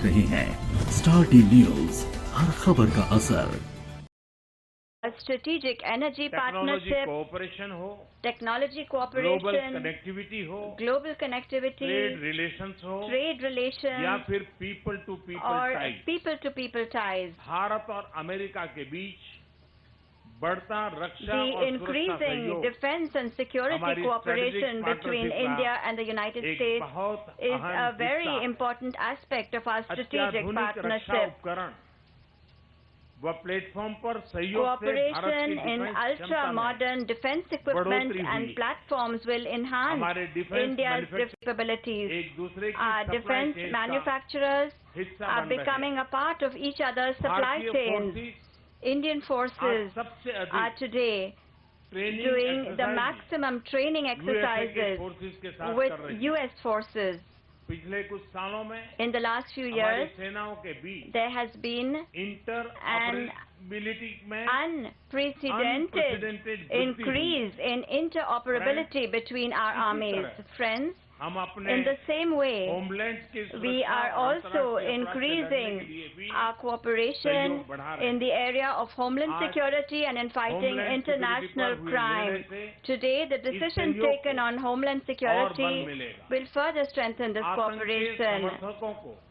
रहे हैं star T news, हर खबर का असर। A strategic energy technology partnership, cooperation हो, technology ग्लोबल cooperation, कनेक्टिविटी हो, global connectivity, ट्रेड रिलेशंस हो, trade relations, या फिर people to people or ties, people-to-people ties. Bharat और अमेरिका के बीच बढ़ता रक्षा The और सुरक्षा increasing सहयोग defense and security हमारी cooperation strategic between partnership India का and the United एक States बहुत is अहम a very हिस्सा है। important aspect of our strategic अत्याधुनिक रक्षा partnership. उपकरण व प्लेटफॉर्म पर सहयोग से भारत की Cooperation in डिफेंस क्षमता में ultra-modern defense equipment बढ़ोतरी and हुई। platforms will enhance हमारे डिफेंस India's मैन्युफैक्चरिंग capabilities. एक दूसरे की Our सप्लाई defense चेन का manufacturers हिस्सा are बन रहे becoming हैं। a part of each other's supply भारतीय chains. फोर्सेस Indian आज forces सबसे are अधिक today training doing the exercise maximum training USA के exercises फोर्सेस के साथ with कर रही है। US forces. पिछले कुछ सालों में In the last few हमारी years, सेनाओं के बीच there has been inter an operability में unprecedented unprecedented वृद्धि increase in interoperability between our इसी armies. तरह Friends, हम अपने in the same way, homeland की we सुरक्षा are और also अंतर्राष्ट्रीय अपराध से लड़ने increasing के लिए भी our cooperation सहयोग बढ़ा रहे in the area of homeland आज security and in fighting homeland security international पर हुए crime. निर्णय से Today, the decision सहयोग taken को on homeland और बल security मिलेगा। will further strengthen this आतंक के cooperation. समर्थकों को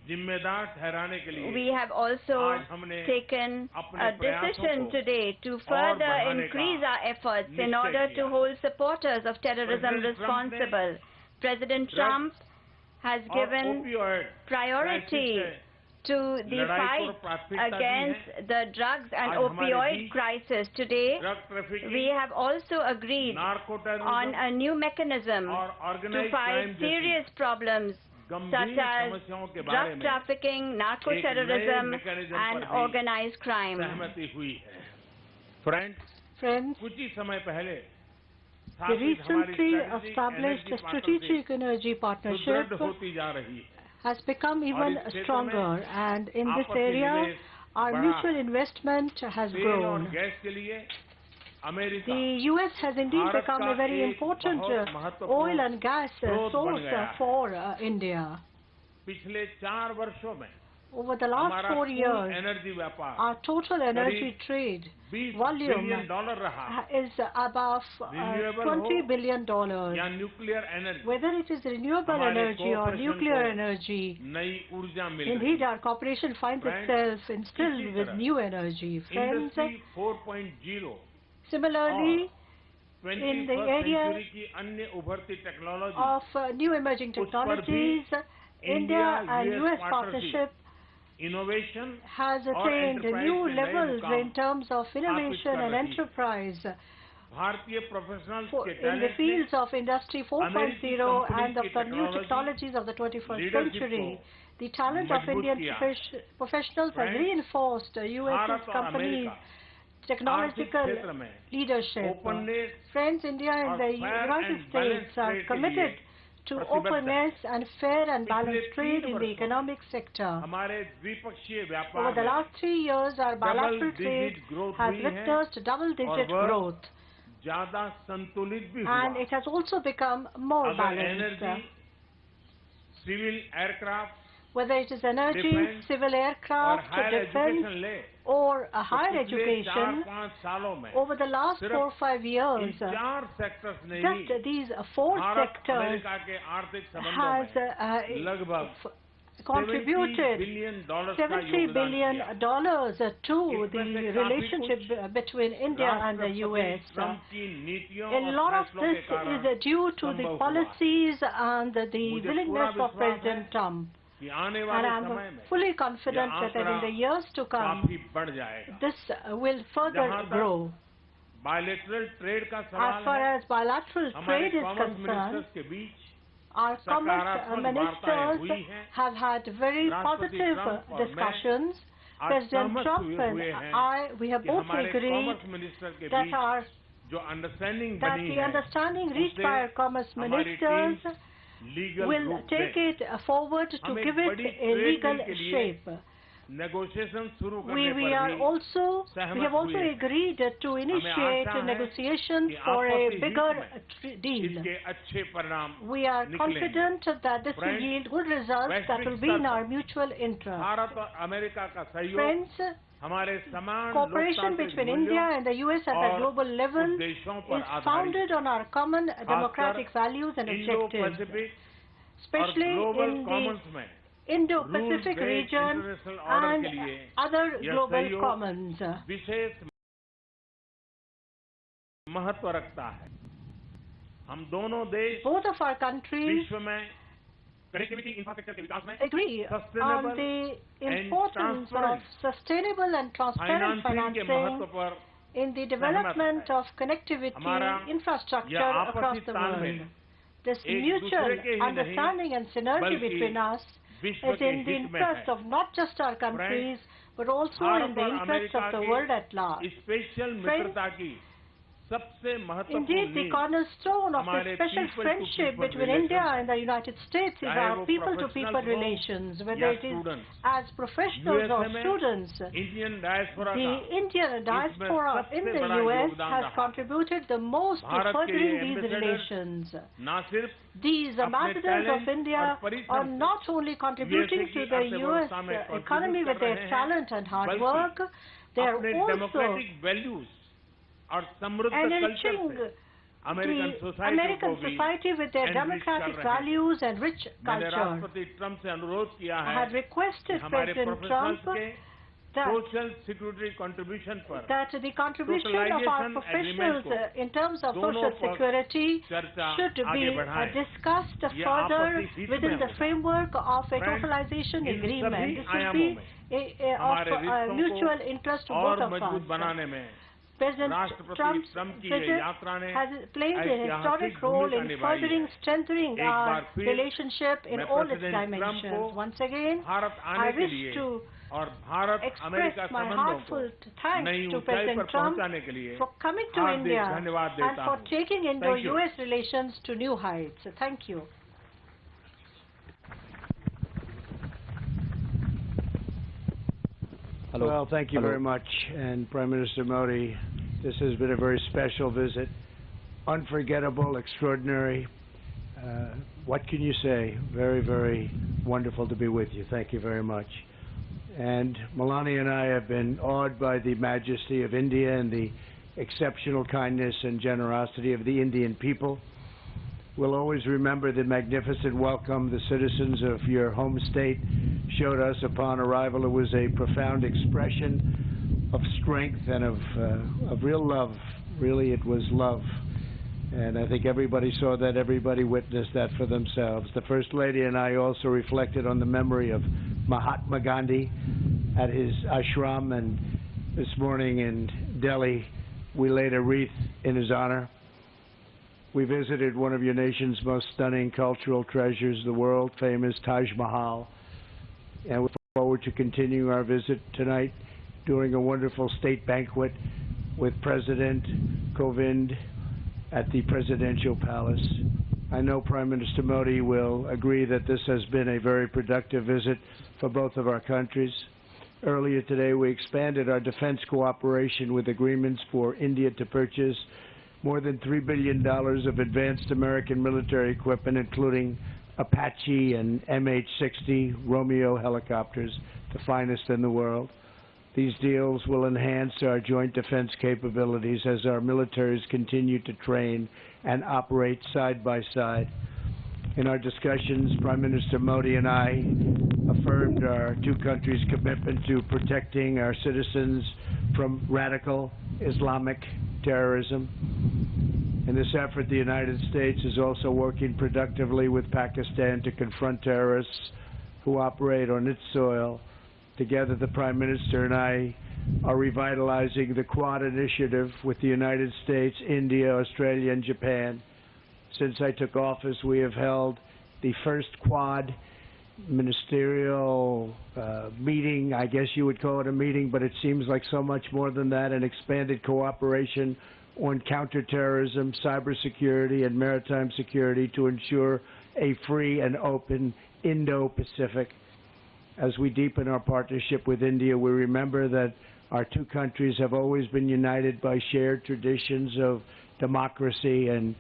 जिम्मेदार ठहराने के लिए We have also आज हमने taken अपने a प्रयासों decision को today to और further बढ़ाने increase का our efforts in निश्चय order to किया। hold supporters of terrorism President Trump ने responsible. President drugs Trump has और given opioid priority crisis to the लड़ाई को fight प्राथमिकता दी against है। the drugs and आज हमारे opioid beach crisis. Today, drug trafficking, we have also agreed narco on terrorism a new mechanism और to organised fight crime जैसी serious problems such गंभीर as समस्याओं के बारे drug में trafficking, एक narco-terrorism, नए मैकेनिज्म and पर भी organized crime. सहमति हुई है। फ्रेंड्स, Friends, कुछ ही समय पहले the स्थापित हमारी recently strategic established energy strategic energy सुदृढ़ partnership होती जा रही है। has become even इस क्षेत्र stronger, में and in this आपसी area, निवेश our बढ़ा mutual है। investment has तेल और grown. गैस के लिए America The US has indeed Bharat become का a very एक important बहुत महत्वपूर्ण oil and gas स्रोत बन source गया है। for India. पिछले 4 वर्षों में Over the last हमारा 4 कुल years, एनर्जी व्यापार our total energy करीब trade 20 volume बिलियन डॉलर रहा है। is above Renewable $20 हो billion. या nuclear energy, Whether it is renewable हमारे energy or cooperation nuclear को energy, नई ऊर्जा मिल रही indeed है। our cooperation finds Friends, itself instilled इसी with तरह new energy. Friends, industry 4.0 similarly, और in the 21st area century की अन्य उभरती टेक्नोलॉजी of new emerging उस पर भी technologies, India and India-US US partnership innovation has और attained enterprise new में नए levels मुकाम in terms of innovation कर and रही है। enterprise भारतीय प्रोफेशनल्स के in the talent fields of Industry 4.0 and of the new technology, technologies of the 21st leadership century. को The talent of मजबूत Indian किया। professionals has Friends, reinforced US's Bharat और companies' America आर्थिक technological क्षेत्र में leadership. Openness Friends, India and और the fair United and States balanced are trade के committed लिए to प्रतिबद्ध openness and fair and पिछले balanced trade 3 in the वर्षों economic sector. हमारे द्विपक्षीय Over व्यापार the में last 3 years, our bilateral double-digit trade growth has हुई है witnessed double-digit और वह growth, ज्यादा संतुलित भी and हुआ। it has also become more अगर balanced. Energy, civil aircraft Whether it is energy, Defense civil और aircraft, हायर defense, एजुकेशन ले or a तो higher पिछले education, 4-5 सालों में over the last सिर्फ 4-5 years, इन 4 सेक्टर्स ने just he these 4 Bharat sectors America के आर्थिक संबंधों has में लगभग contributed बिलियन डॉलर का $70 योगदान billion किया। to इसमें the से काफी relationship कुछ between India and the राष्ट्रपति US. ट्रंप की नीतियों A और lot of फैसलों के this कारण is due to the संभव हुआ। policies and the मुझे willingness पूरा of विश्वास President है Trump. कि आने And वाले I'm समय में fully confident यह that in आंकड़ा the years to come, काफी बढ़ जाएगा। this will further जहाँ तक grow. बायलैटरल ट्रेड का As सवाल far है, as bilateral हमारे trade is commerce concerned, ministers के बीच our commerce सकारात्मक ministers वार्ताएं हुई हैं। have had very राष्ट्रपति positive ट्रंप और मैं discussions. आज President सहमत Trump हुए and हैं we have कि both हमारे agreed कॉमर्स मिनिस्टर के that बीच जो अंडरस्टैंडिंग that बनी the है understanding reached उससे by our commerce हमारी ministers टीम्स लीगल will रूप take दें। it forward to हम एक give it बड़ी a ट्रेड legal डील के लिए shape. नेगोशिएशन शुरू करने We पर are भी also we have also हुए। agreed to initiate आशा है negotiations कि for a आपसी हित bigger में deal. इसके अच्छे परिणाम We are निकलेंगे। confident that this will Friends, yield good results that will be in our mutual interest. Bharat और अमेरिका का सहयोग Friends, हमारे समान cooperation लोकतांत्रिक between मूल्यों India and the US at the और global level उद्देश्यों पर is आधारित founded on our common democratic खासकर values and objectives, इंडो-पैसिफिक और especially global in the Commons में Indo-Pacific Rule-based region international order and के लिए other यह global सहयोग commons. विशेष महत्व रखता है। हम दोनों देश Both of our countries विश्व में कनेक्टिविटी इंफ्रास्ट्रक्चर के विकास में agree on the importance of sustainable and transparent financing के महत्व financing पर in the development of connectivity हमारा infrastructure यह across आपसी the तालमेल world. This एक mutual दूसरे के ही understanding and synergy बल्कि between us विश्व is के in the हित में interest है। of not just our countries, but also in Bharat the और interest अमेरिका of the की world at large. स्पेशल मित्रता की सबसे महत्वपूर्ण Indeed, the नींव cornerstone of the हमारे special people-to-people friendship between relations India and the United States is चाहे our वो people-to-people professionals हों relations, या whether it is students। as professionals or USA में students. इंडियन डायस्पोरा The का Indian diaspora in सबसे the बड़ा US योगदान has रहा। contributed the most to Bharat के furthering ये these ambassadors relations. न सिर्फ These अपने ambassadors talent of India और परिश्रम are से not only contributing USA to की the US अर्थव्यवस्था में economy contribute with कर their रहे हैं, talent and hard बल्कि work, they are अपने also डेमोक्रेटिक वैल्यूज और समृद्ध कल्चर enriching से अमेरिकन the सोसाइटी American को भी society with their enrich democratic कर रहे हैं। values and rich मैंने culture. राष्ट्रपति ट्रंप से अनुरोध किया I है have requested कि हमारे President प्रोफेशनल्स Trump के that सोशल सिक्योरिटी कंट्रीब्यूशन पर that the contribution of our Socialization professionals agreement को in terms of दोनों social पक्ष security चर्चा should आगे be बढ़ाएं। discussed ये further आपसी हित within में the होगा। framework of a Friends, totalization in agreement. सभी This will आयामों be में of हमारे रिश्तों mutual को interest to और both of मजबूत us. बनाने में President राष्ट्रपति Trump's ट्रंप की ये visit यात्रा ने has played an ऐतिहासिक historic role भूमिका in निभाई furthering, है। strengthening एक our बार फिर relationship in मैं all its president Trump dimensions. को Once again, भारत I आने के wish लिए to और भारत अमेरिका express my संबंधों को heartfelt thanks नई to ऊंचाई President पर Trump पहुंचाने के लिए for coming to Hardik India धन्यवाद and देता for हूं। taking Thank you. Indo-US relations to new heights. Thank you. Hello. Well, thank you very much. And Prime Minister Modi, this has been a very special visit, unforgettable, extraordinary. What can you say? Very, very wonderful to be with you. Thank you very much. And Melania and I have been awed by the majesty of India and the exceptional kindness and generosity of the Indian people. We'll always remember the magnificent welcome the citizens of your home state showed us upon arrival. It was a profound expression of strength and of real love. Really, it was love. And I think everybody saw that, everybody witnessed that for themselves. The First Lady and I also reflected on the memory of Mahatma Gandhi at his ashram, and this morning in Delhi, we laid a wreath in his honor. We visited one of your nation's most stunning cultural treasures, the world-famous Taj Mahal, and we look forward to continuing our visit tonight during a wonderful state banquet with President Kovind at the Presidential Palace. I know Prime Minister Modi will agree that this has been a very productive visit for both of our countries. Earlier today, we expanded our defense cooperation with agreements for India to purchase more than $3 billion of advanced American military equipment, including Apache and MH-60 Romeo helicopters, the finest in the world. These deals will enhance our joint defense capabilities as our militaries continue to train and operate side by side. In our discussions, Prime Minister Modi and I affirmed our two countries' commitment to protecting our citizens from radical Islamic terrorism. In this effort, the United States is also working productively with Pakistan to confront terrorists who operate on its soil. Together, the Prime Minister and I are revitalizing the Quad initiative with the United States, India, Australia, and Japan. Since I took office, we have held the first Quad ministerial meeting. I guess you would call it a meeting, but it seems like so much more than that, an expanded cooperation on counterterrorism, cybersecurity, and maritime security to ensure a free and open Indo-Pacific. as we deepen our partnership with India, we remember that our two countries have always been united by shared traditions of democracy and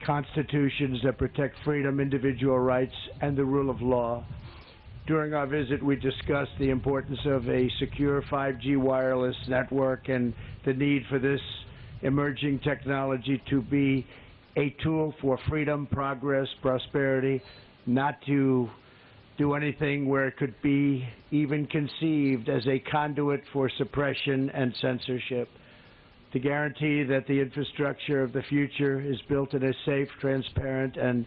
constitutions that protect freedom, individual rights, and the rule of law. During our visit, we discussed the importance of a secure 5G wireless network and the need for this emerging technology to be a tool for freedom, progress, prosperity, not to do anything where it could be even conceived as a conduit for suppression and censorship. To guarantee that the infrastructure of the future is built in a safe, transparent, and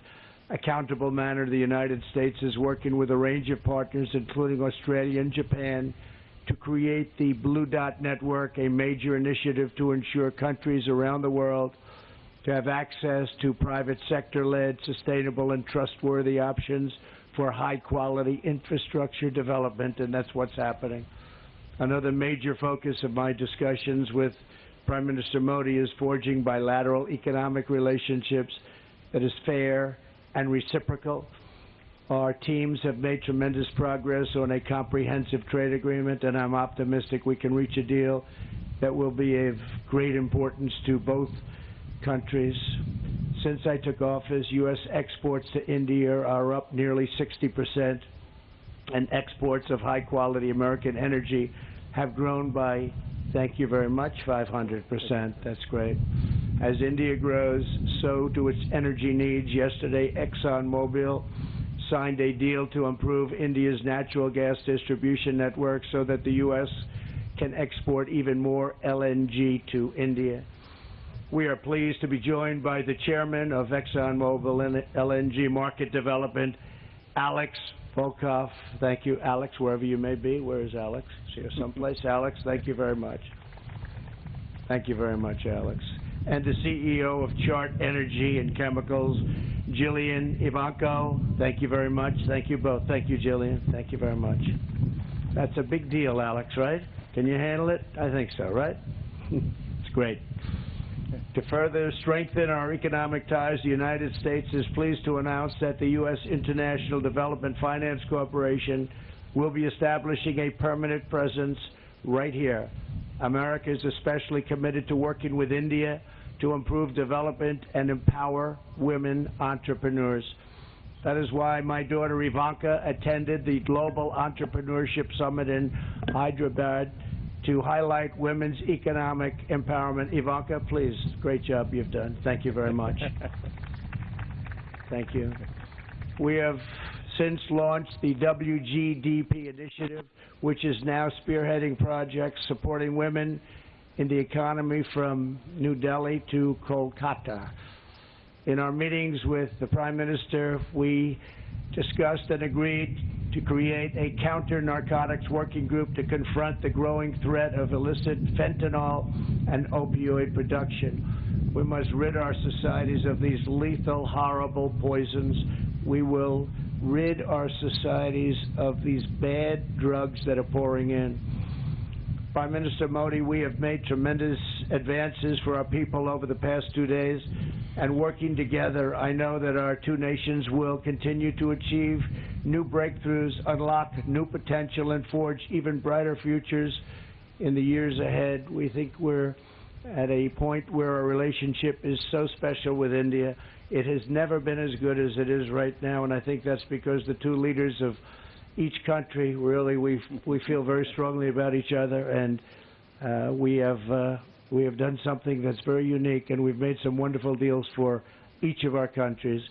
accountable manner, the United States is working with a range of partners, including Australia and Japan, to create the Blue Dot Network, a major initiative to ensure countries around the world to have access to private sector-led, sustainable, and trustworthy options for high-quality infrastructure development, and that's what's happening. Another major focus of my discussions with Prime Minister Modi is forging bilateral economic relationships that is fair and reciprocal. Our teams have made tremendous progress on a comprehensive trade agreement, and I'm optimistic we can reach a deal that will be of great importance to both countries. Since I took office, U.S. exports to India are up nearly 60%, and exports of high-quality American energy have grown by, thank you very much, 500%. That's great. As India grows, so do its energy needs. Yesterday, ExxonMobil signed a deal to improve India's natural gas distribution network so that the U.S. can export even more LNG to India. We are pleased to be joined by the chairman of ExxonMobil LNG Market Development, Alex Volkov. Thank you, Alex, wherever you may be. Where is Alex? Is here someplace? Alex, thank you very much. Thank you very much, Alex. And the CEO of Chart Energy and Chemicals, Jillian Ivanko. Thank you very much. Thank you both. Thank you, Jillian. Thank you very much. That's a big deal, Alex, right? Can you handle it? I think so, right? It's great. To further strengthen our economic ties, the United States is pleased to announce that the U.S. International Development Finance Corporation will be establishing a permanent presence right here. America is especially committed to working with India to improve development and empower women entrepreneurs. That is why my daughter Ivanka attended the Global Entrepreneurship Summit in Hyderabad to highlight women's economic empowerment. Ivanka, please, great job you've done. Thank you very much. Thank you. We have since launched the WGDP initiative, which is now spearheading projects supporting women in the economy from New Delhi to Kolkata. In our meetings with the Prime Minister, we discussed and agreed to create a counter-narcotics working group to confront the growing threat of illicit fentanyl and opioid production. We must rid our societies of these lethal, horrible poisons. We will rid our societies of these bad drugs that are pouring in. Prime Minister Modi, we have made tremendous advances for our people over the past 2 days, and working together, I know that our two nations will continue to achieve new breakthroughs, unlock new potential, and forge even brighter futures in the years ahead. We think we're at a point where our relationship is so special with India. It has never been as good as it is right now, and I think that's because the two leaders of each country, really, we feel very strongly about each other, and we have done something that's very unique, and we've made some wonderful deals for each of our countries.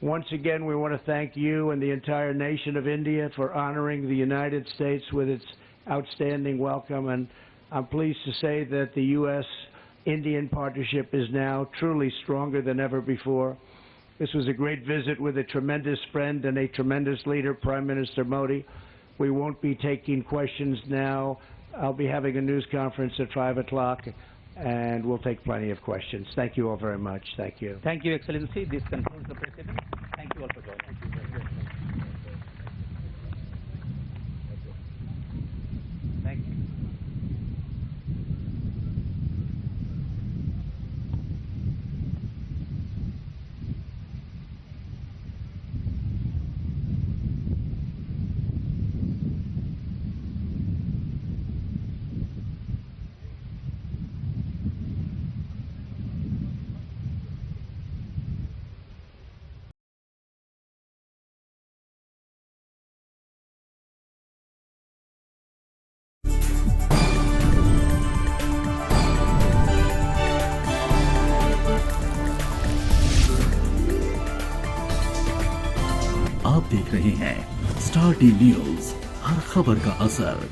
Once again, we want to thank you and the entire nation of India for honoring the United States with its outstanding welcome, and I'm pleased to say that the U.S.-Indian partnership is now truly stronger than ever before. This was a great visit with a tremendous friend and a tremendous leader, Prime Minister Modi. We won't be taking questions now. I'll be having a news conference at 5 o'clock, and we'll take plenty of questions. Thank you all very much. Thank you. Thank you, Excellency. This concludes the President. Thank you all for joining. Thank you. आप देख रहे हैं star T news, हर खबर का असर।